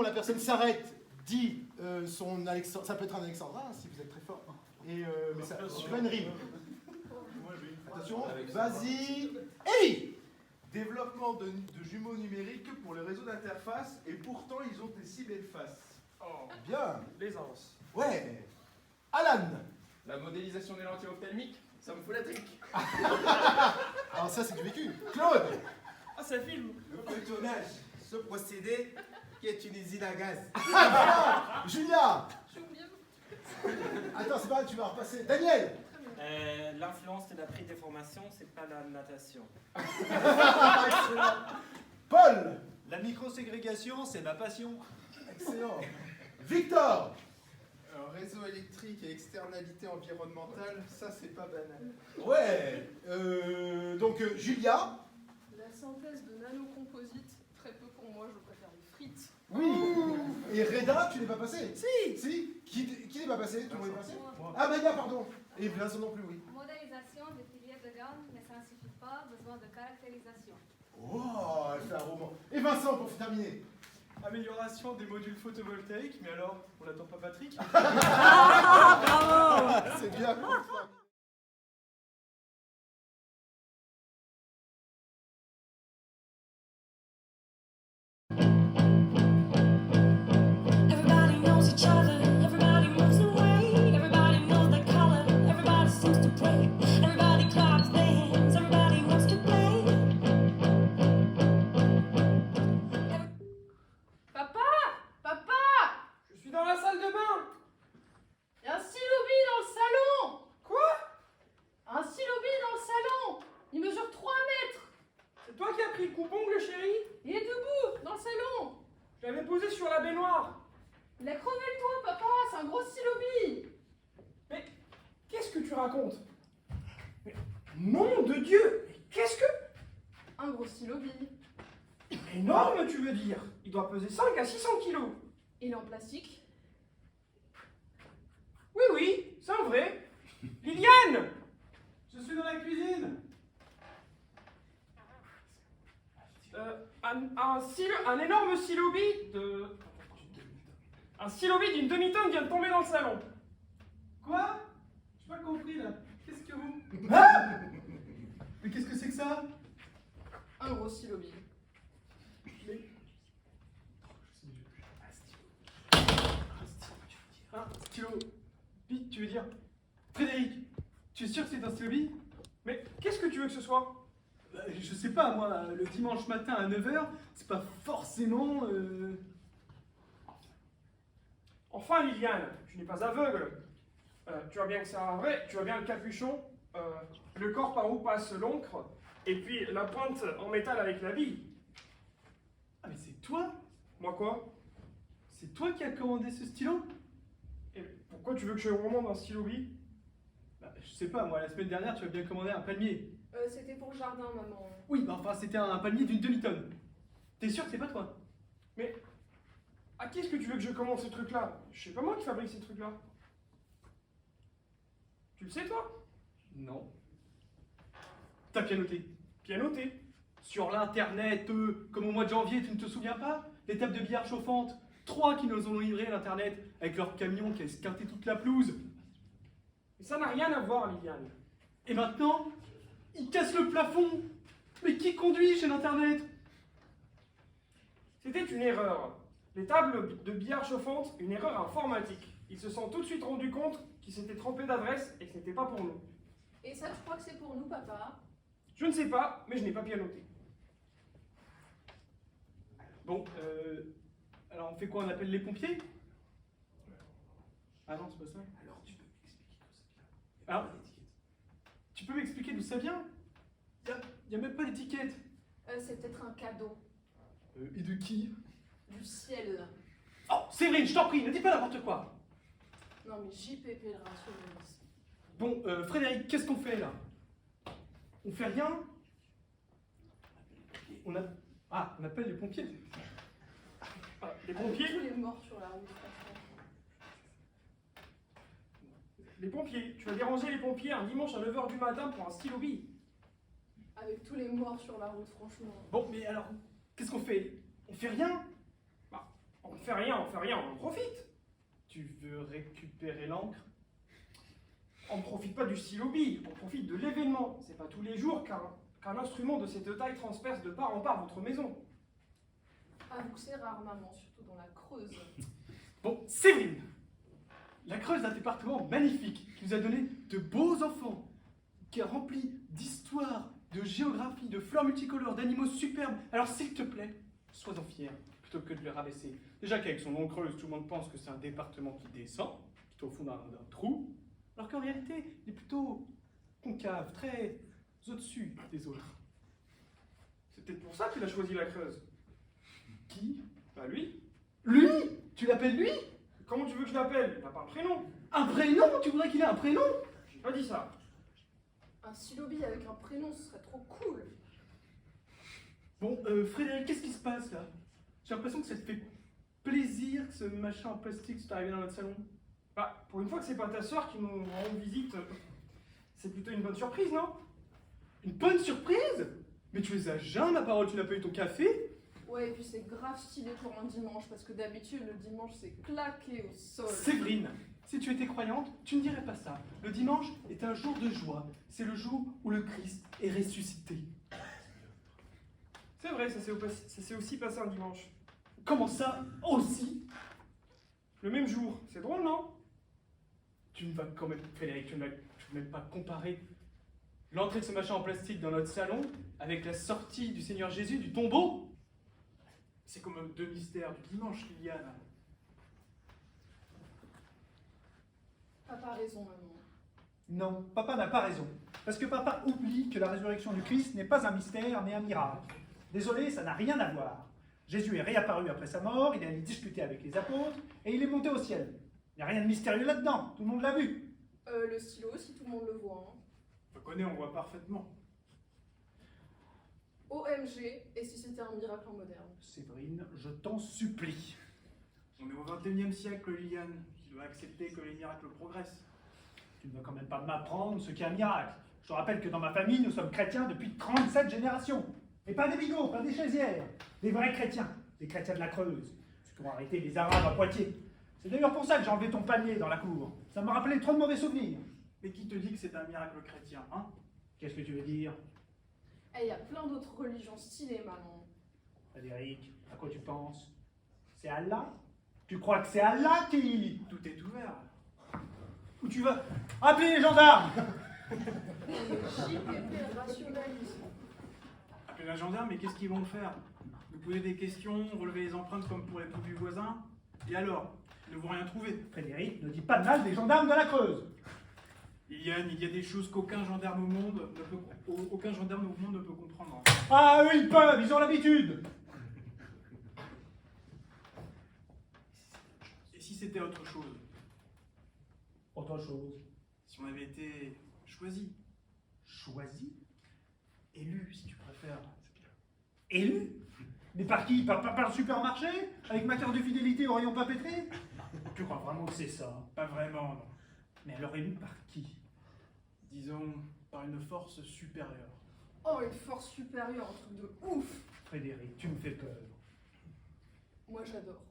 La personne s'arrête, dit son Alexandre, ça peut être un alexandrin si vous êtes très fort, et, mais ça suit pas une rime. Attention, vas-y, hey! Développement de jumeaux numériques pour le réseau d'interface, et pourtant ils ont des si belles faces. Oh, Bien, l'aisance. ouais. Alan. La modélisation des lentilles ophtalmiques, ça me fout la trique. Alors ça c'est du vécu. Claude. Ah, ça filme. Le feuilletonnage, ce procédé qui est une usine à gaz. Julia. Attends, c'est pas grave, tu vas repasser. Daniel. L'influence de la prédéformation, c'est pas la natation. Paul. La microségrégation, c'est ma passion. Excellent. Victor. Réseau électrique et externalité environnementale, ça c'est pas banal. Ouais. Donc Julia. La synthèse de nanocomposites, très peu pour moi, je préfère les frites. Oui. Et Reda, tu n'es pas passé? Si. Si. Qui n'est pas passé? Tout le monde est passé? Ah Maya, pardon. Et Vincent non plus, oui. Modélisation des filières de gamme, mais ça ne suffit pas, besoin de caractérisation. Oh, elle fait un roman. Et Vincent, pour terminer. Amélioration des modules photovoltaïques, mais alors, on n'attend pas Patrick? C'est bien. Everybody knows each other, everybody moves away, everybody knows their color, everybody seems to pray, everybody claps their hands, everybody wants to play. Papa! Papa! Je suis dans la salle de bain! Il y a un stylo-bille dans le salon! Quoi? Un stylo-bille dans le salon! Il mesure 3 mètres! C'est toi qui as pris le coupe-ongle, chérie? Il est debout, dans le salon! Je l'avais posé sur la baignoire. Il a crevé le toit, papa! C'est un gros stylo-bille! Mais qu'est-ce que tu racontes? Mais, nom de Dieu! Mais qu'est-ce que... Un gros stylo-bille. Énorme, tu veux dire? Il doit peser 5 à 600 kilos. Il est en plastique. Oui, oui, c'est un vrai. Liliane! Je suis dans la cuisine. Un énorme stylo-bille de... Un stylo-bille d'une demi-tonne vient de tomber dans le salon. Quoi? J'ai pas compris là. Qu'est-ce que vous... Ah! Mais qu'est-ce que c'est que ça? Un gros stylo-bille. Un stylo-bille, tu veux dire? Frédéric, tu es sûr que c'est un stylo-bille? Mais qu'est-ce que tu veux que ce soit? Je sais pas, moi, le dimanche matin à 9h, c'est pas forcément... Enfin, Liliane, tu n'es pas aveugle. Tu vois bien que c'est un vrai, tu vois bien le capuchon, le corps par où passe l'encre, et puis la pointe en métal avec la bille. Ah mais c'est toi? Moi quoi? C'est toi qui as commandé ce stylo? Et pourquoi tu veux que je remonte un stylo bille? Bah, je sais pas, moi, la semaine dernière, tu as bien commandé un palmier. C'était pour le jardin, maman. Oui, bah enfin, c'était un palmier d'une demi-tonne. T'es sûr que c'est pas toi? Mais à qui est-ce que tu veux que je commande ce truc-là? Je sais pas moi qui fabrique ces trucs-là. Tu le sais toi? Non. T'as pianoté. Pianoté. Sur l'internet, comme au mois de janvier, tu ne te souviens pas? Les tables de billard chauffantes, 3 qui nous ont livré à l'internet, avec leur camion qui a esquinté toute la pelouse. Mais ça n'a rien à voir, Liliane. Et maintenant, ils cassent le plafond. Mais qui conduit chez l'internet? C'était une erreur. Les tables de billard chauffantes, une erreur informatique. Ils se sont tout de suite rendus compte qu'ils s'étaient trompés d'adresse et que ce n'était pas pour nous. Et ça, je crois que c'est pour nous, papa. Je ne sais pas, mais je n'ai pas pianoté. Bon, alors on fait quoi? On appelle les pompiers? Ah non, c'est pas ça. Alors tu peux m'expliquer tout ça? Ah, tu peux m'expliquer d'où ça vient? Y a même pas d'étiquette. C'est peut-être un cadeau. Et de qui? Du ciel. Oh, Séverine, je t'en prie, ne dis pas n'importe quoi. Non, mais JP Pèlerin sur le lys. Bon, Frédéric, qu'est-ce qu'on fait là? On fait rien? On appelle les pompiers. Ah, les Avec pompiers? tous les morts sur la route, franchement. Les pompiers. Tu vas déranger les pompiers un dimanche à 9h du matin pour un stylo bille. Avec tous les morts sur la route, franchement. Bon, mais alors, qu'est-ce qu'on fait? On fait rien? Bah, on fait rien, on en profite. Tu veux récupérer l'encre? On ne profite pas du stylo bille, on profite de l'événement. C'est pas tous les jours qu'un instrument de cette taille transperce de part en part votre maison. Avoue que c'est rare, maman, surtout dans la Creuse. Bon, Séverine, la Creuse est un département magnifique qui nous a donné de beaux enfants, qui est rempli d'histoire, de géographie, de fleurs multicolores, d'animaux superbes. Alors s'il te plaît, sois-en fier, plutôt que de le rabaisser. Déjà qu'avec son nom Creuse, tout le monde pense que c'est un département qui descend, qui est au fond d'un trou, alors qu'en réalité, il est plutôt concave, très au-dessus des autres. C'est peut-être pour ça qu'il a choisi la Creuse. Qui? Bah lui. Lui? Tu l'appelles lui? Comment tu veux que je l'appelle? Il n'a pas un prénom. Un prénom? Tu voudrais qu'il ait un prénom? J'ai pas dit ça. Un stylo bille avec un prénom, ce serait trop cool. Bon, Frédéric, qu'est-ce qui se passe là? J'ai l'impression que ça te fait plaisir que ce machin en plastique soit arrivé dans notre salon. Bah, pour une fois que c'est pas ta soeur qui nous rend visite, c'est plutôt une bonne surprise, non? Une bonne surprise? Mais tu les as jeun, ma parole, tu n'as pas eu ton café? Ouais, et puis c'est grave stylé pour un dimanche, parce que d'habitude, le dimanche, c'est claqué au sol. Séverine, si tu étais croyante, tu ne dirais pas ça. Le dimanche est un jour de joie. C'est le jour où le Christ est ressuscité. C'est vrai, ça s'est aussi passé un dimanche. Comment ça? Aussi? Le même jour. C'est drôle, non? Tu ne vas quand même, Frédéric, tu ne vas même pas comparer l'entrée de ce machin en plastique dans notre salon avec la sortie du Seigneur Jésus du tombeau? C'est comme deux mystères du dimanche, Liliane. Papa a raison, maman. Non, papa n'a pas raison. Parce que papa oublie que la résurrection du Christ n'est pas un mystère, mais un miracle. Désolé, ça n'a rien à voir. Jésus est réapparu après sa mort, il est allé discuter avec les apôtres, et il est monté au ciel. Il n'y a rien de mystérieux là-dedans, tout le monde l'a vu. Le stylo aussi, tout le monde le voit. Hein. Je connais, on voit parfaitement. OMG, et si c'était un miracle en moderne? Séverine, je t'en supplie. On est au XXIe siècle, Liliane. Tu dois accepter que les miracles progressent. Tu ne veux quand même pas m'apprendre ce qu'est un miracle. Je te rappelle que dans ma famille, nous sommes chrétiens depuis 37 générations. Et pas des bigots, pas des chaisières. Des vrais chrétiens, des chrétiens de la Creuse. Ceux qui ont arrêté les Arabes à Poitiers. C'est d'ailleurs pour ça que j'ai enlevé ton panier dans la cour. Ça m'a rappelé trop de mauvais souvenirs. Mais qui te dit que c'est un miracle chrétien, hein? Qu'est-ce que tu veux dire? Eh, il y a plein d'autres religions stylées, maman. Frédéric, à quoi tu penses? C'est Allah? Tu crois que c'est Allah qui... Tout est ouvert. Où tu vas? Appelez les gendarmes! JPP rationalise. Appelez la gendarme, mais qu'est-ce qu'ils vont faire? Vous poser des questions, relever les empreintes comme pour les poux du voisin? Et alors? Ils ne vont rien trouver. Frédéric, ne dis pas de mal des gendarmes de la Creuse. Liliane, il y a des choses qu'aucun gendarme au monde ne peut comprendre. Ah, eux, ils peuvent, ils ont l'habitude. Et si c'était autre chose? Autre chose. Si on avait été choisi? Choisi? Élu, si tu préfères. Élu? Mais par qui? Par le supermarché? Avec ma carte de fidélité au rayon papeterie? Tu crois vraiment que c'est ça? Pas vraiment, non. Mais alors élu par qui? Disons, par une force supérieure. Oh, une force supérieure, un truc de ouf. Frédéric, tu me fais peur. Moi, j'adore.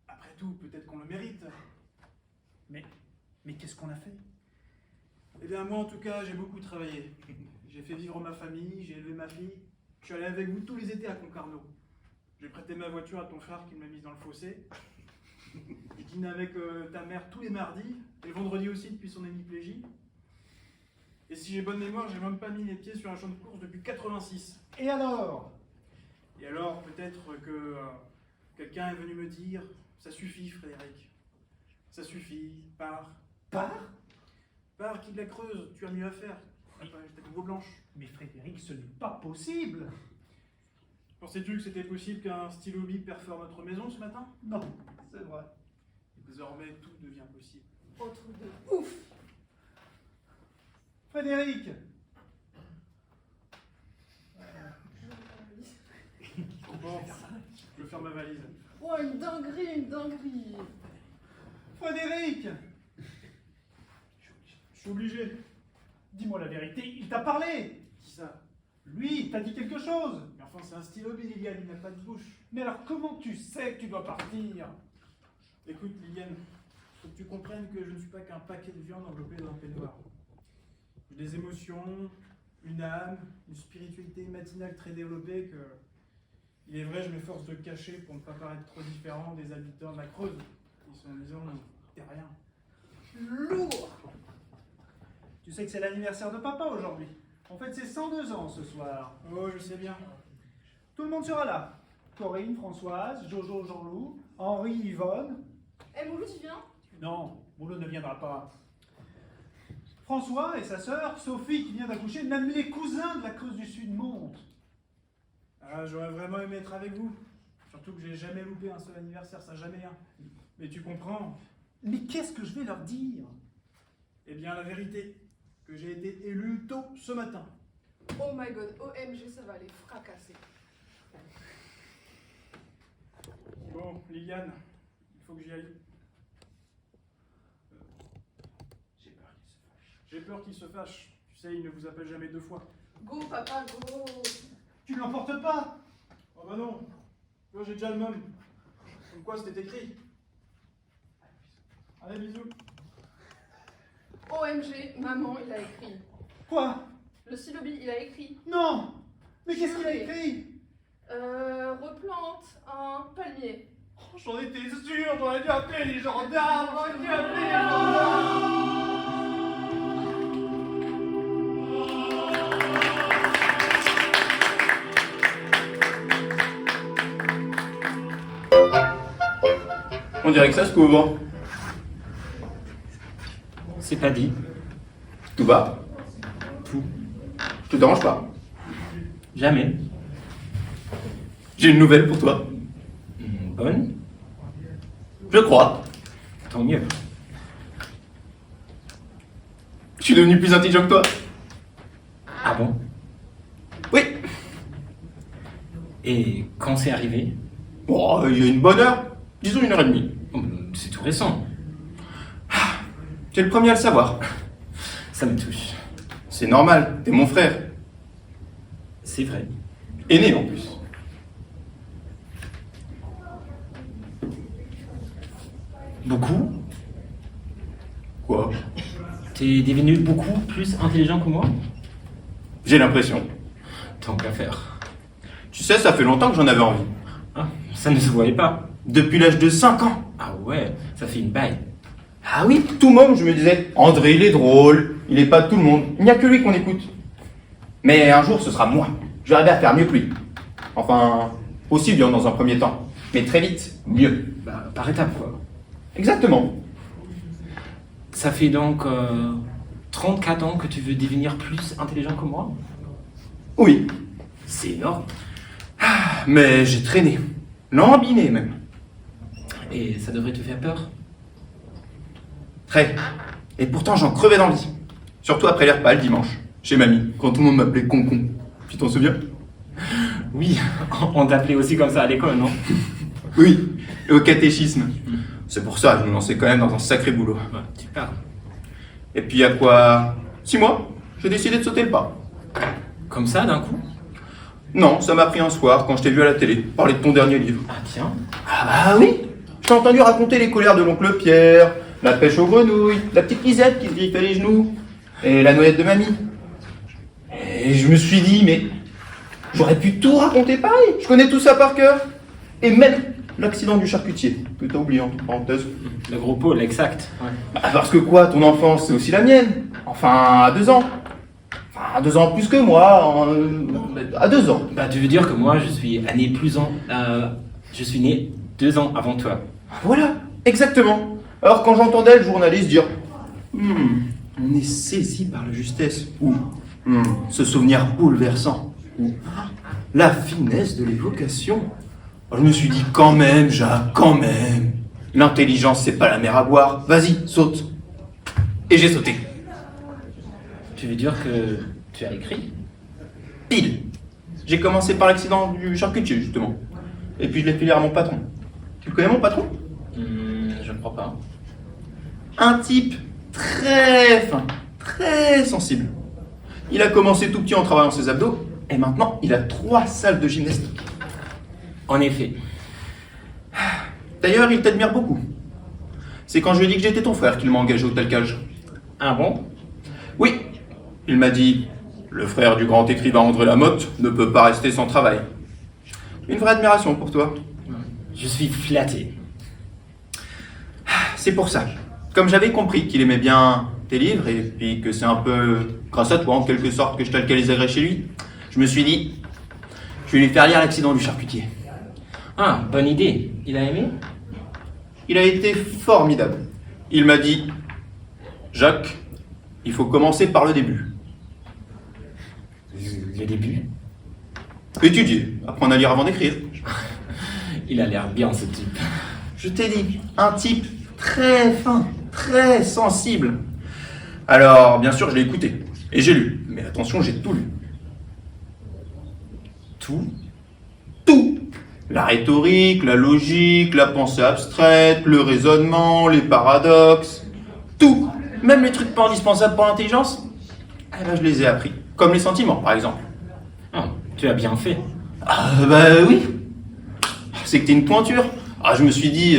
Après tout, peut-être qu'on le mérite. Mais qu'est-ce qu'on a fait? Eh bien, moi, en tout cas, j'ai beaucoup travaillé. J'ai fait vivre ma famille, j'ai élevé ma fille. Je suis allé avec vous tous les étés à Concarneau. J'ai prêté ma voiture à ton frère qui me l'a mise dans le fossé. J'ai dîné avec ta mère tous les mardis, et le vendredi aussi depuis son hémiplégie. Et si j'ai bonne mémoire, j'ai même pas mis les pieds sur un champ de course depuis 86. Et alors? Et alors, peut-être que quelqu'un est venu me dire « Ça suffit, Frédéric. Ça suffit, pars. » Par? Pars, qui de la Creuse, tu as mieux à faire. T'as de nouveau blanche. Mais Frédéric, ce n'est pas possible. Pensais-tu que c'était possible qu'un stylo bille perfore notre maison ce matin? Non, c'est vrai. Désormais, tout devient possible. Oh, truc de ouf. Frédéric! Bon, je ferme ma valise. Oh, une dinguerie, une dinguerie. Frédéric! Je suis obligé. Dis-moi la vérité, il t'a parlé! Qui ça? Lui, t'as dit quelque chose. Mais enfin, c'est un stylo, Liliane, il n'a pas de bouche. Mais alors comment tu sais que tu dois partir? Écoute, Liliane, faut que tu comprennes que je ne suis pas qu'un paquet de viande enveloppé dans un peignoir. J'ai des émotions, une âme, une spiritualité matinale très développée que, il est vrai, je m'efforce de cacher pour ne pas paraître trop différent des habitants de la Creuse, qui sont, disons, terriens. Lourd. Tu sais que c'est l'anniversaire de papa aujourd'hui. En fait, c'est 102 ans ce soir. Oh, je sais bien. Tout le monde sera là. Corinne, Françoise, Jojo, Jean-Loup, Henri, Yvonne. Eh, Moulou, tu viens? Non, Moulot ne viendra pas. François et sa sœur, Sophie, qui vient d'accoucher, même les cousins de la Creuse du Sud montent. Ah, j'aurais vraiment aimé être avec vous. Surtout que j'ai jamais loupé un seul anniversaire, ça jamais un. Mais tu comprends. Mais qu'est-ce que je vais leur dire? Eh bien, la vérité, que j'ai été élu tôt ce matin. Oh my god, OMG, ça va les fracasser. Bon, Liliane, il faut que j'y aille. J'ai peur qu'il se fâche. Tu sais, il ne vous appelle jamais deux fois. Go, papa, go. Tu ne l'emportes pas? Oh bah non, moi j'ai déjà le même. Comme quoi c'était écrit. Allez, bisous. OMG, maman, il a écrit. Quoi? Le Silobi, il a écrit. Non! Mais qu'est-ce qu'il a écrit? Replante un palmier. Oh, j'en étais sûr, j'aurais dû appeler les gendarmes, j'aurais dû appeler les gendarmes! On dirait que ça se couvre. C'est pas dit. Tout va? Tout. Je te dérange pas? Jamais. J'ai une nouvelle pour toi. Bonne? Je crois. Tant mieux. Je suis devenu plus intelligent que toi. Ah bon? Oui. Et quand c'est arrivé? Bon, il y a une bonne heure. Disons 1h30. C'est tout récent. Tu es le premier à le savoir. Ça me touche. C'est normal, t'es mon frère. C'est vrai. Aîné en plus. Beaucoup? Quoi? T'es devenu beaucoup plus intelligent que moi? J'ai l'impression. Tant qu'à faire. Tu sais, ça fait longtemps que j'en avais envie. Ah, ça ne se voyait pas. Depuis l'âge de 5 ans. Ah ouais, ça fait une baille. Ah oui, tout le monde, je me disais, André, il est drôle, il est pas de tout le monde, il n'y a que lui qu'on écoute. Mais un jour, ce sera moi. J'arriverai à faire mieux que lui. Enfin, aussi bien dans un premier temps. Mais très vite, mieux. Bah, par étapes, quoi. Exactement. Ça fait donc 34 ans que tu veux devenir plus intelligent que moi? Oui. C'est énorme. Mais j'ai traîné. Lambiné même. Et ça devrait te faire peur? Très. Et pourtant, j'en crevais d'envie. Surtout après les repas le dimanche, chez mamie, quand tout le monde m'appelait Concon. Tu t'en souviens? Oui, on t'appelait aussi comme ça à l'école, non? Oui, et au catéchisme. C'est pour ça que je me lançais quand même dans un sacré boulot. Ouais, tu parles. Et puis il y a quoi 6 mois, j'ai décidé de sauter le pas. Comme ça, d'un coup? Non, ça m'a pris un soir quand je t'ai vu à la télé parler de ton dernier livre. Ah tiens. Ah bah oui. Je t'ai entendu raconter les colères de l'oncle Pierre, la pêche aux grenouilles, la petite Lisette qui se griffait les genoux, et la noyette de mamie. Et je me suis dit, mais j'aurais pu tout raconter pareil. Je connais tout ça par cœur. Et même l'accident du charcutier, que t'as oublié entre parenthèses. Le gros pôle, exact. Ouais. Bah parce que quoi, ton enfance, c'est aussi la mienne. Enfin, à 2 ans. Enfin, à 2 ans plus que moi, à 2 ans. Bah tu veux dire que moi, je suis je suis né 2 ans avant toi. Voilà, exactement. Alors quand j'entendais le journaliste dire on est saisi par la justesse, ou ce souvenir bouleversant, ou la finesse de l'évocation, je me suis dit quand même, Jacques, quand même. L'intelligence, c'est pas la mer à boire. Vas-y, saute. Et j'ai sauté. Tu veux dire que tu as écrit? Pile. J'ai commencé par l'accident du charcutier, justement. Et puis je l'ai filé à mon patron. Tu le connais, mon patron? Je ne crois pas. Un type très fin, très sensible. Il a commencé tout petit en travaillant ses abdos, Et maintenant, il a 3 salles de gymnastique. En effet. D'ailleurs, il t'admire beaucoup. C'est quand je lui ai dit que j'étais ton frère qu'il m'a engagé au talcage. Ah bon? Oui. Il m'a dit, le frère du grand écrivain André Lamotte ne peut pas rester sans travail. Une vraie admiration pour toi. Je suis flatté. C'est pour ça. Comme j'avais compris qu'il aimait bien tes livres, et puis que c'est un peu grâce à toi, en quelque sorte, que je talcalisais chez lui, je me suis dit, je vais lui faire lire L'accident du charcutier. Ah, bonne idée. Il a aimé? Il a été formidable. Il m'a dit, Jacques, il faut commencer par le début. Le début? Étudier, apprendre à lire avant d'écrire. Il a l'air bien, ce type. Je t'ai dit, un type très fin, très sensible. Alors, bien sûr, je l'ai écouté. Et j'ai lu. Mais attention, j'ai tout lu. Tout? Tout! La rhétorique, la logique, la pensée abstraite, le raisonnement, les paradoxes. Tout! Même les trucs pas indispensables pour l'intelligence. Eh ben, je les ai appris. Comme les sentiments, par exemple. Ah, tu as bien fait. Ah, bah oui! C'est que t'es une pointure. Ah, je me suis dit,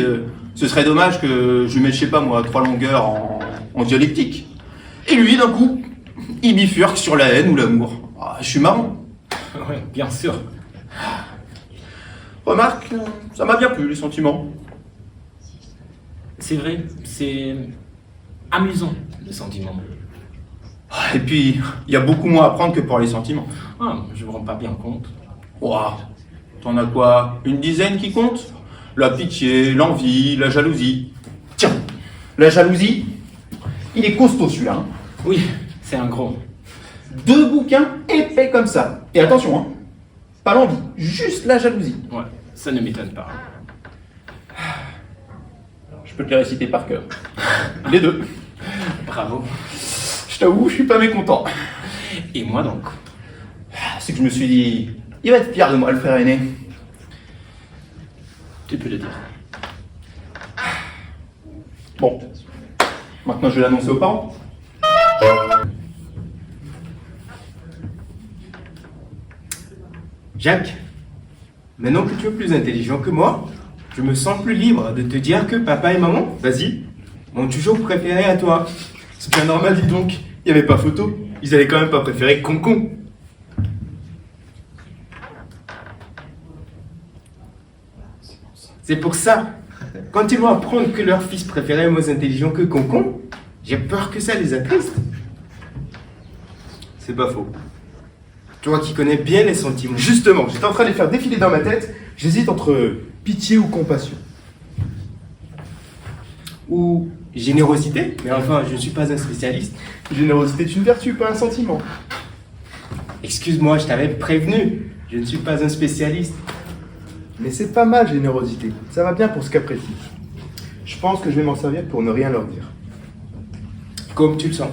ce serait dommage que je lui mette, je sais pas moi, 3 longueurs en dialectique. Et lui, d'un coup, il bifurque sur la haine ou l'amour. Ah, je suis marrant. Oui, bien sûr. Remarque, ça m'a bien plu, les sentiments. C'est vrai, c'est amusant, les sentiments. Et puis, il y a beaucoup moins à apprendre que pour les sentiments. Ah, je me rends pas bien compte. Ouah, t'en as quoi? Une dizaine qui comptent? La pitié, l'envie, la jalousie. Tiens, la jalousie, il est costaud celui-là. Hein. Oui, c'est un gros. 2 bouquins épais comme ça. Et attention, hein, pas l'envie, juste la jalousie. Ouais, ça ne m'étonne pas. Je peux te les réciter par cœur. Les 2. Bravo. Je t'avoue, je suis pas mécontent. Et moi donc? C'est que je me suis dit, il va être fier de moi, le frère aîné. Tu peux le dire. Bon, maintenant je vais l'annoncer aux parents. Jacques, maintenant que tu es plus intelligent que moi, je me sens plus libre de te dire que papa et maman, vas-y, m'ont toujours préféré à toi. C'est bien normal, dis donc. Il n'y avait pas photo. Ils allaient quand même pas préférer Concon. C'est pour ça, quand ils vont apprendre que leur fils préférait moins intelligent que Concon, j'ai peur que ça les attriste. C'est pas faux. Toi qui connais bien les sentiments. Justement, j'étais en train de les faire défiler dans ma tête. J'hésite entre pitié ou compassion. Ou générosité, mais enfin, je ne suis pas un spécialiste. Générosité est une vertu, pas un sentiment. Excuse-moi, je t'avais prévenu, je ne suis pas un spécialiste. Mais c'est pas mal, générosité. Ça va bien pour ce cas précis. Je pense que je vais m'en servir pour ne rien leur dire. Comme tu le sens.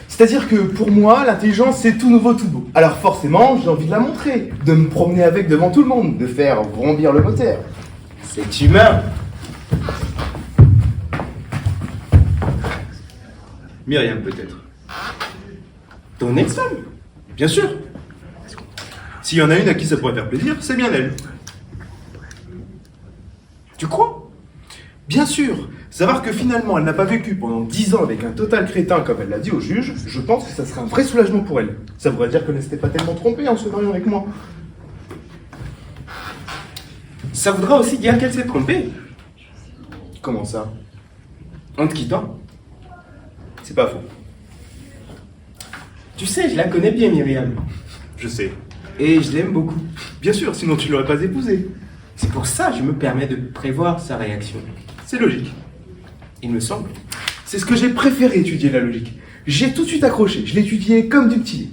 C'est-à-dire que pour moi, l'intelligence, c'est tout nouveau, tout beau. Alors forcément, j'ai envie de la montrer, de me promener avec devant tout le monde, de faire bondir le moteur. C'est humain. Myriam, peut-être. Ton ex-femme? Bien sûr. S'il y en a une à qui ça pourrait faire plaisir, c'est bien elle. Tu crois? Bien sûr. Savoir que finalement, elle n'a pas vécu pendant 10 ans avec un total crétin, comme elle l'a dit au juge, je pense que ça serait un vrai soulagement pour elle. Ça voudrait dire qu'elle ne s'était pas tellement trompée en se mariant avec moi. Ça voudra aussi dire qu'elle s'est trompée. Comment ça? En te quittant. C'est pas faux. Tu sais, je la connais bien, Myriam. Je sais. Et je l'aime beaucoup. Bien sûr, sinon tu l'aurais pas épousée. C'est pour ça que je me permets de prévoir sa réaction. C'est logique. Il me semble. C'est ce que j'ai préféré étudier, la logique. J'ai tout de suite accroché. Je l'ai étudié comme du petit lait.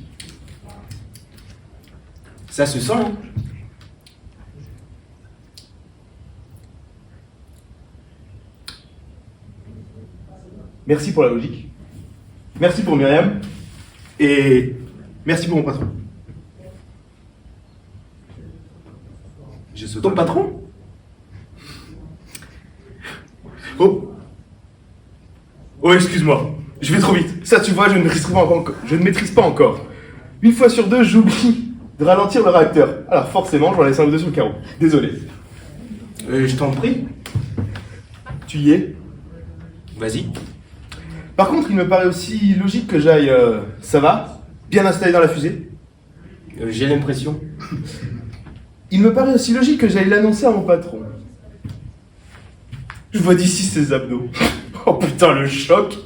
Ça se sent, hein? Merci pour la logique. Merci pour Myriam. Et merci pour mon patron. J'ai sauté. Ton patron? Oh, excuse-moi. Je vais trop vite. Ça, tu vois, je ne maîtrise pas encore. Une fois sur deux, j'oublie de ralentir le réacteur. Alors forcément, j'en laisse un ou deux sur le carreau. Désolé. Je t'en prie. Tu y es? Vas-y. Par contre, il me paraît aussi logique que j'aille... ça va? Bien installé dans la fusée? J'ai l'impression. Il me paraît aussi logique que j'aille l'annoncer à mon patron. Je vois d'ici ses abdos. Oh putain, le choc.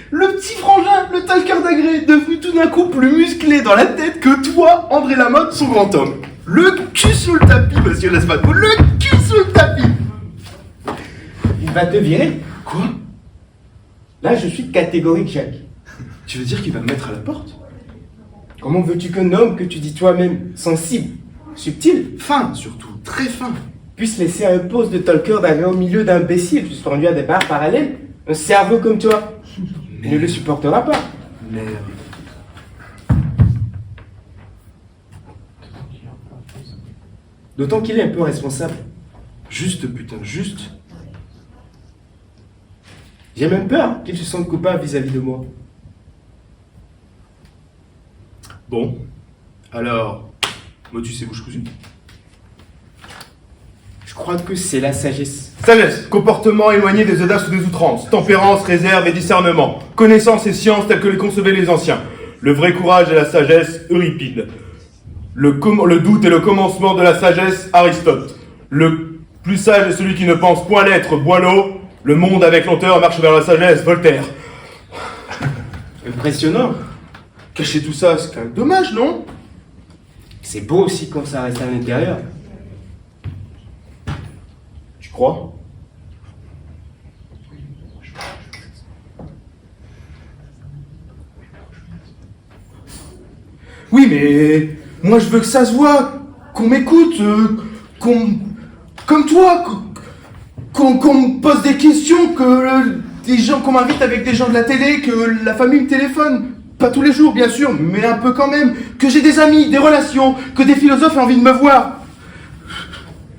Le petit frangin, le talqueur d'agré, devenu tout d'un coup plus musclé dans la tête que toi, André Lamotte, son grand homme. Le cul sous le tapis, monsieur Laspaco, le cul sous le tapis. Il va te virer? Quoi? Là, je suis catégorique, Jacques. Tu veux dire qu'il va me mettre à la porte? Comment veux-tu qu'un homme que tu dis toi-même sensible, subtil, Fin, surtout, très fin. puisse laisser un poste de talker d'agré au milieu d'imbéciles suspendu à des barres parallèles? Un cerveau comme toi ne le supportera pas. Merde. D'autant qu'il est un peu responsable. Juste, putain, juste. J'ai même peur qu'il se sente coupable vis-à-vis de moi. Bon. Alors, motus et bouche cousue. Je crois que c'est la sagesse. Sagesse, comportement éloigné des audaces ou des outrances, tempérance, réserve et discernement, connaissance et science telles que les concevaient les anciens, le vrai courage et la sagesse, Euripide, le doute est le commencement de la sagesse, Aristote, le plus sage est celui qui ne pense point l'être, Boileau, le monde avec lenteur marche vers la sagesse, Voltaire. Impressionnant. Cacher tout ça, c'est quand même dommage, non? C'est beau aussi quand ça reste à l'intérieur. Tu crois? Oui, mais moi je veux que ça se voit, qu'on m'écoute, comme toi, qu'on me pose des questions, des gens qu'on m'invite avec des gens de la télé, que la famille me téléphone. Pas tous les jours, bien sûr, mais un peu quand même. Que j'ai des amis, des relations, que des philosophes aient envie de me voir.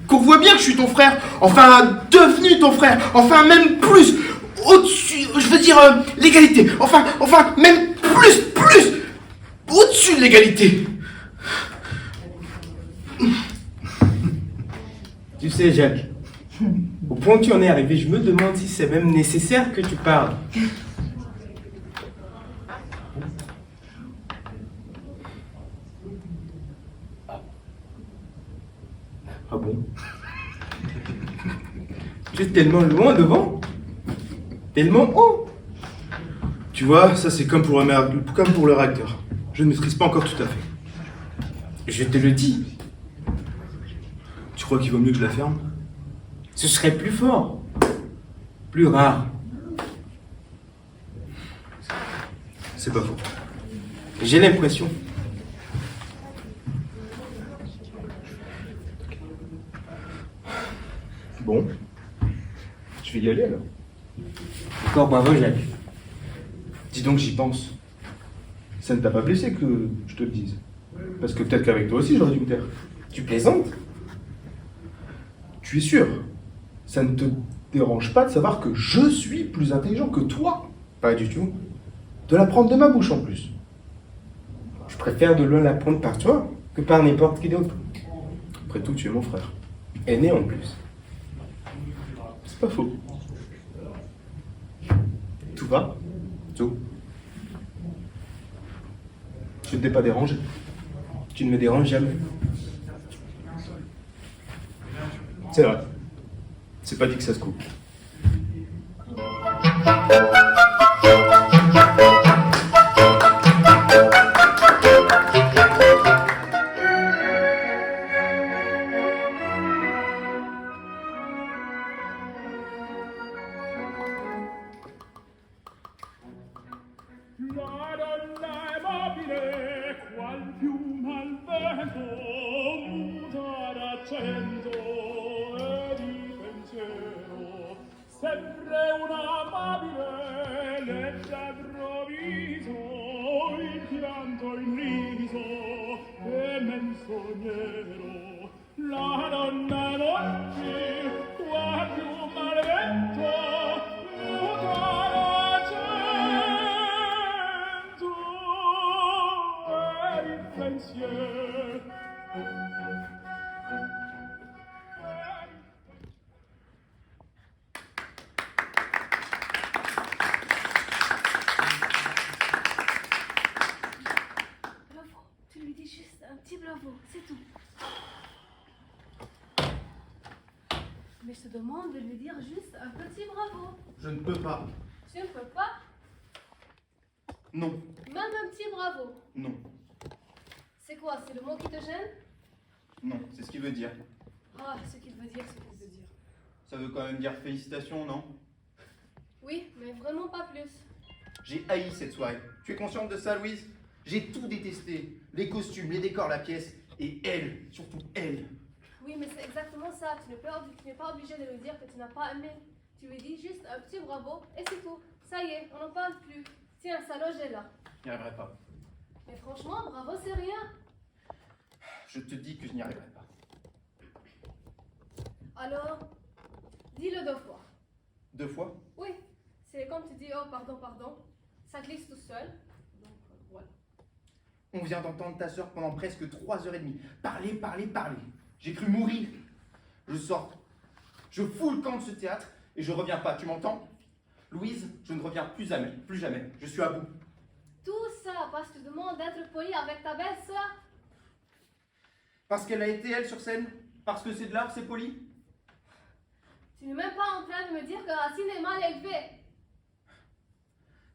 Qu'on voit bien que je suis ton frère, enfin devenu ton frère, enfin même plus, au-dessus, je veux dire l'égalité, enfin même plus, au-dessus de l'égalité. Tu sais, Jacques, au point où tu en es arrivé, je me demande si c'est même nécessaire que tu parles. Ah bon? Tu es tellement loin devant, tellement haut. Tu vois, ça c'est comme pour le réacteur. Je ne maîtrise pas encore tout à fait. Je te le dis. Tu crois qu'il vaut mieux que je la ferme? Ce serait plus fort, plus rare. C'est pas faux. J'ai l'impression. Bon, je vais y aller alors. Encore bravo, Jacques. Dis donc, j'y pense. Ça ne t'a pas blessé que je te le dise? Parce que peut-être qu'avec toi aussi j'aurais dû me taire. Tu plaisantes? Tu es sûr? Ça ne te dérange pas de savoir que je suis plus intelligent que toi? Pas du tout. De l'apprendre de ma bouche en plus. Je préfère de loin l'apprendre par toi que par n'importe qui d'autre. Après tout, tu es mon frère. Aîné en plus. C'est pas faux. Tout va? Tout. Je ne t'ai pas dérangé. Tu ne me déranges jamais. C'est vrai. C'est pas dit que ça se coupe. La donna è mobile, qual piuma al vento, muta d'accento e di pensiero, sempre un'amabile, legge improvviso, il pianto in riso, e menzognero. La donna d'oggi, qual piuma al vento, muta d'accento. précieux. Bravo, tu lui dis juste un petit bravo, c'est tout. Mais je te demande de lui dire juste un petit bravo. Je ne peux pas. Tu ne peux pas? Non, Même un petit bravo. non, C'est quoi? C'est le mot qui te gêne? non, c'est ce qu'il veut dire. Ah, ce qu'il veut dire, ce qu'il veut dire. Ça veut quand même dire félicitations, non? Oui, mais vraiment pas plus. J'ai haï cette soirée. Tu es consciente de ça, Louise? J'ai tout détesté. Les costumes, les décors, la pièce. Et elle, surtout elle. Oui, mais c'est exactement ça. Tu n'es pas obligé de lui dire que tu n'as pas aimé. Tu lui dis juste un petit bravo et c'est tout. Ça y est, on n'en parle plus. Tiens, ça loge est là. Je n'y arriverai pas. Mais franchement, bravo, c'est rien. Je te dis que je n'y arriverai pas. Alors, dis-le 2 fois. 2 fois? Oui, c'est comme tu dis, oh pardon, pardon. Ça glisse tout seul. Donc voilà. On vient d'entendre ta sœur pendant presque 3h30. Parler, parler, parler. J'ai cru mourir. Je sors. Je fous le camp de ce théâtre et je reviens pas. Tu m'entends? Louise, je ne reviens plus jamais. Plus jamais. Je suis à bout. Tout ça parce que tu demandes d'être poli avec ta belle-sœur. Parce qu'elle a été, elle, sur scène? Parce que c'est de l'art, c'est poli? Tu n'es même pas en train de me dire que Racine est mal élevée.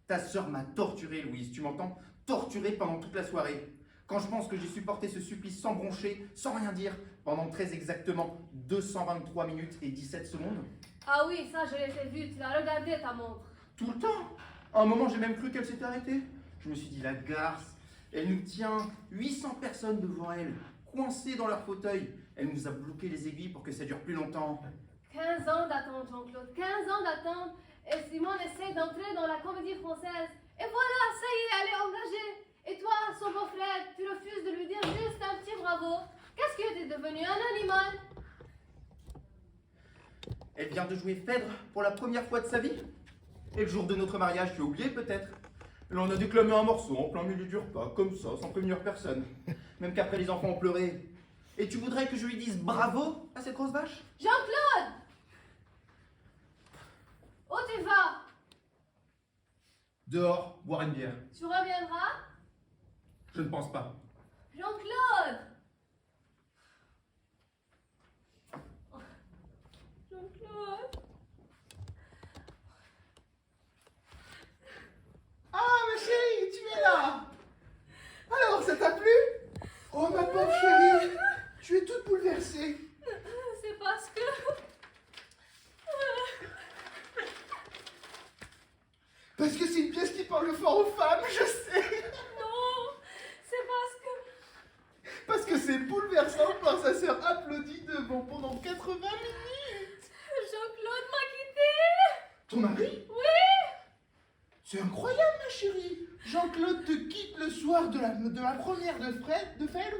Ta sœur m'a torturé, Louise. Tu m'entends? Torturé pendant toute la soirée. Quand je pense que j'ai supporté ce supplice sans broncher, sans rien dire, pendant très exactement 223 minutes et 17 secondes. Ah oui, ça je l'ai vu, tu l'as regardé ta montre. Tout le temps. À un moment, j'ai même cru qu'elle s'était arrêtée. Je me suis dit, la garce, elle nous tient 800 personnes devant elle, coincées dans leur fauteuil. Elle nous a bloqué les aiguilles pour que ça dure plus longtemps. 15 ans d'attente, Jean-Claude, 15 ans d'attente. Et Simone essaie d'entrer dans la comédie française. Et voilà, ça y est, elle est engagée. Et toi, son beau-frère, tu refuses de lui dire juste un petit bravo. Qu'est-ce que tu es devenu, un animal? Elle vient de jouer Phèdre pour la première fois de sa vie. Et le jour de notre mariage, tu as oublié peut-être? Elle en a déclamé un morceau en plein milieu du repas, comme ça, sans prévenir personne. Même qu'après les enfants ont pleuré. Et tu voudrais que je lui dise bravo à cette grosse vache? Jean-Claude! Où tu vas? Dehors, boire une bière. Tu reviendras? Je ne pense pas. Jean-Claude! Jean-Claude! Ah, ma chérie, tu es là. Alors, ça t'a plu? Oh, ma pauvre chérie, tu es toute bouleversée. C'est parce que... Parce que c'est une pièce qui parle fort aux femmes, je sais. Non, c'est parce que... Parce que c'est bouleversant de voir sa sœur applaudie devant pendant 80 minutes. Jean-Claude m'a quitté. Ton mari? Oui. C'est incroyable, ma chérie. Jean-Claude te quitte le soir de la première de Phèdre.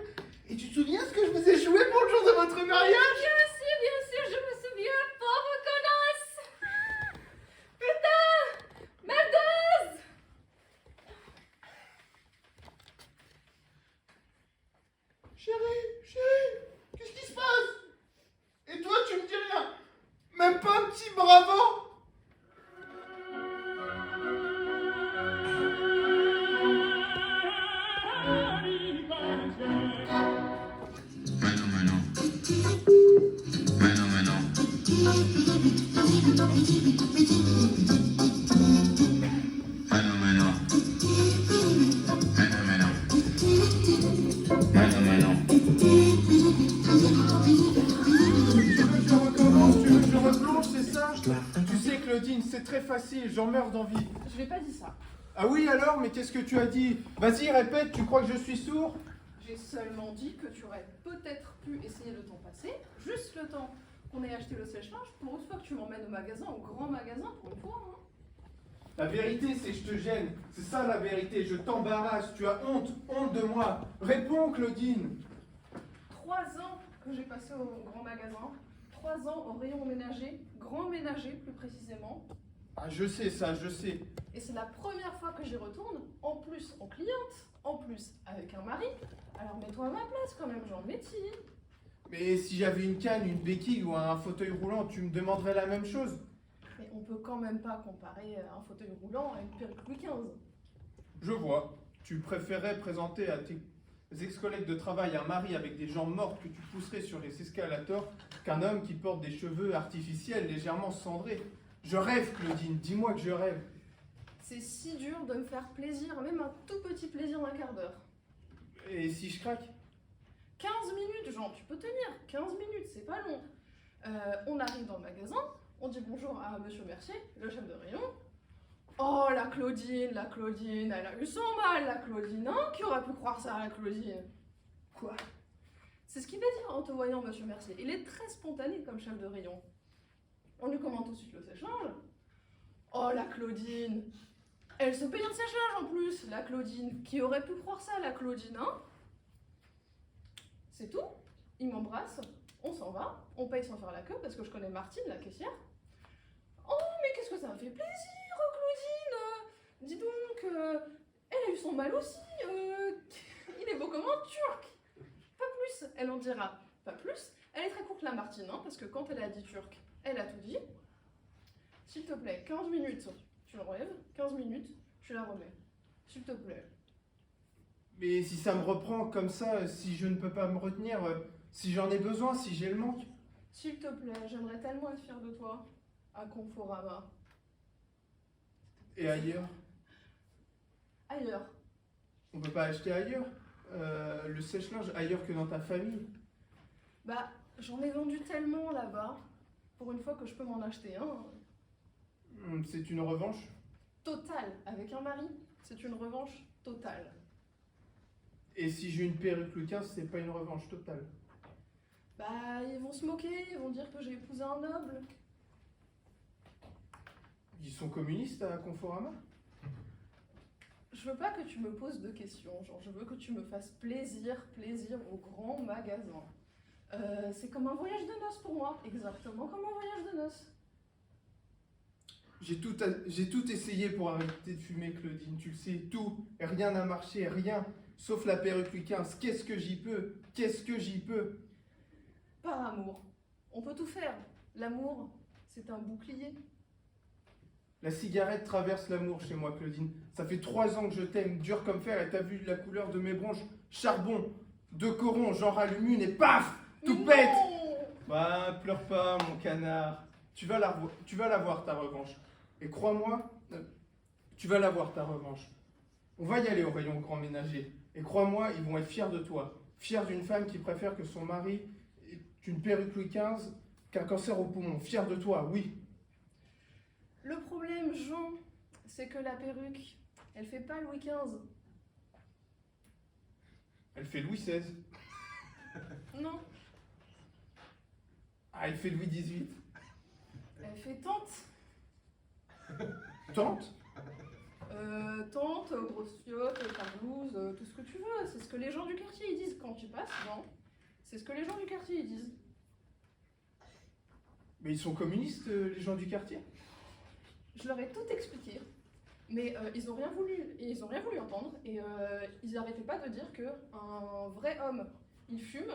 Et tu te souviens ce que je vous ai joué pour le jour de votre mariage? Bien sûr, je me souviens, pauvre connasse. Putain, merdeuse. Chérie, qu'est-ce qui se passe? Et toi, tu me dis rien? Même pas un petit bravo? Tu sais, Claudine, c'est très facile, j'en meurs d'envie. Je n'ai pas dit ça. Ah oui, alors, mais qu'est-ce que tu as dit? Vas-y, répète, tu crois que je suis sourd? J'ai seulement dit que tu aurais peut-être pu essayer le temps passé, juste le temps qu'on ait acheté le sèche-linge, pour une fois que tu m'emmènes au magasin, au grand magasin, pour une fois. Hein. La vérité, c'est que je te gêne. C'est ça la vérité, je t'embarrasse. Tu as honte de moi. Réponds, Claudine. 3 ans que j'ai passé au grand magasin, 3 ans au rayon ménager, grand ménager plus précisément. Ah, je sais ça, je sais. Et c'est la première fois que j'y retourne, en plus en cliente, en plus avec un mari, Alors mets-toi à ma place quand même, Jean Betty. Mais si j'avais une canne, une béquille ou un fauteuil roulant, tu me demanderais la même chose? Mais on peut quand même pas comparer un fauteuil roulant à une perruque Louis XV. Je vois. Tu préférais présenter à tes ex-collègues de travail un mari avec des jambes mortes que tu pousserais sur les escalators qu'un homme qui porte des cheveux artificiels légèrement cendrés. Je rêve, Claudine, dis-moi que je rêve. C'est si dur de me faire plaisir, même un tout petit plaisir d'un quart d'heure. Et si je craque? 15 minutes, Jean, tu peux tenir. 15 minutes, c'est pas long. On arrive dans le magasin, on dit bonjour à Monsieur Mercier, le chef de rayon. Oh, la Claudine, elle a eu son mal, la Claudine, hein? Qui aurait pu croire ça, la Claudine? Quoi? C'est ce qu'il va dire en te voyant, Monsieur Mercier. Il est très spontané comme chef de rayon. On lui commande tout de suite le sèche-linge. Oh, la Claudine! Elle se paye un sèche-linge en plus, la Claudine. Qui aurait pu croire ça, la Claudine, hein? C'est tout. Il m'embrasse, on s'en va, on paye sans faire la queue parce que je connais Martine, la caissière. Oh, mais qu'est-ce que ça me fait plaisir, Claudine! Dis donc, elle a eu son mal aussi. Il est beau comme un turc. Pas plus, elle en dira. Pas plus. Elle est très courte, la Martine, hein, parce que quand elle a dit turc, elle a tout dit. S'il te plaît, 15 minutes, tu le relèves. 15 minutes, tu la remets. S'il te plaît. Mais si ça me reprend comme ça, si je ne peux pas me retenir, si j'en ai besoin, si j'ai le manque. S'il te plaît, j'aimerais tellement être fière de toi. À Conforama. Et ailleurs? Ailleurs. On peut pas acheter ailleurs? Le sèche-linge ailleurs que dans ta famille? Bah, j'en ai vendu tellement là-bas. Pour une fois que je peux m'en acheter un. C'est une revanche? Totale. Avec un mari, c'est une revanche totale. Et si j'ai une perruque Louis XV, c'est pas une revanche totale? Bah, ils vont se moquer, ils vont dire que j'ai épousé un noble. Ils sont communistes à Conforama? Je veux pas que tu me poses de questions, genre je veux que tu me fasses plaisir au grand magasin. C'est comme un voyage de noces pour moi, exactement comme un voyage de noces. J'ai tout essayé pour arrêter de fumer, Claudine, tu le sais, tout. Et rien n'a marché, rien. Sauf la perruque Louis XV. Qu'est-ce que j'y peux? Qu'est-ce que j'y peux? Par amour. On peut tout faire. L'amour, c'est un bouclier. La cigarette traverse l'amour chez moi, Claudine. Ça fait 3 ans que je t'aime, dur comme fer, et t'as vu la couleur de mes bronches? Charbon, de coron, j'en rallume une et paf! Tout pète! Bah, pleure pas, mon canard. Tu vas la voir, ta revanche. Et crois-moi, tu vas la voir, ta revanche. On va y aller au rayon grand ménager. Et crois-moi, ils vont être fiers de toi. Fiers d'une femme qui préfère que son mari ait une perruque Louis XV qu'un cancer au poumon. Fiers de toi, oui. Le problème, Jean, c'est que la perruque, elle fait pas Louis XV. Elle fait Louis XVI. Non, Ah, elle fait Louis XVIII. elle fait tante. Tante? Tante, grosse fiotte, carlouse, tout ce que tu veux. C'est ce que les gens du quartier ils disent quand tu passes, non? C'est ce que les gens du quartier ils disent. Mais ils sont communistes, les gens du quartier? Je leur ai tout expliqué, mais ils ont rien voulu entendre, et ils n'arrêtaient pas de dire que un vrai homme, il fume,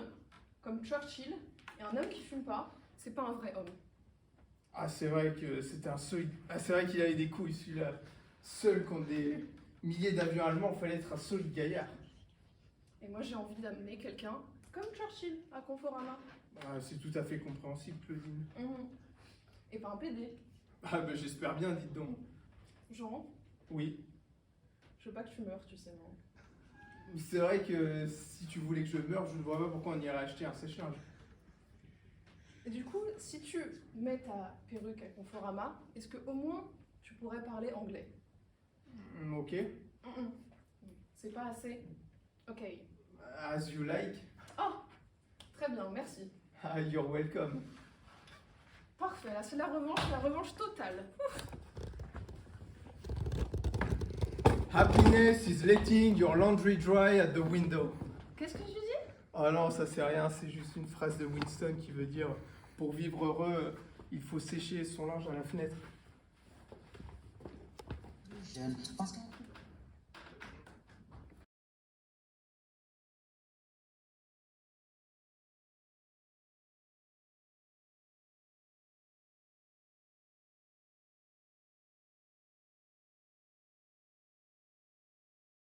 comme Churchill, et un homme qui fume pas, c'est pas un vrai homme. Ah, c'est vrai que c'était un solide. Ah, c'est vrai qu'il avait des couilles, celui-là. Seul contre des milliers d'avions allemands, il fallait être un solide gaillard. Et moi j'ai envie d'amener quelqu'un comme Churchill à Conforama. Ah, c'est tout à fait compréhensible, Claudine. Et pas un PD. Ah, bah j'espère bien, dites donc. Jean, Oui. je veux pas que tu meurs, tu sais, non? C'est vrai que si tu voulais que je meure, je ne vois pas pourquoi on irait acheter un sèche-linge. Et du coup, si tu mets ta perruque à Conforama, est-ce que au moins tu pourrais parler anglais? Ok. C'est pas assez. Ok. As you like. Oh, très bien, merci. Ah, you're welcome. Parfait, là c'est la revanche totale. Ouf. Happiness is letting your laundry dry at the window. Qu'est-ce que tu dis? Oh non, ça c'est rien, c'est juste une phrase de Winston qui veut dire pour vivre heureux, il faut sécher son linge à la fenêtre. Je ne pense qu'à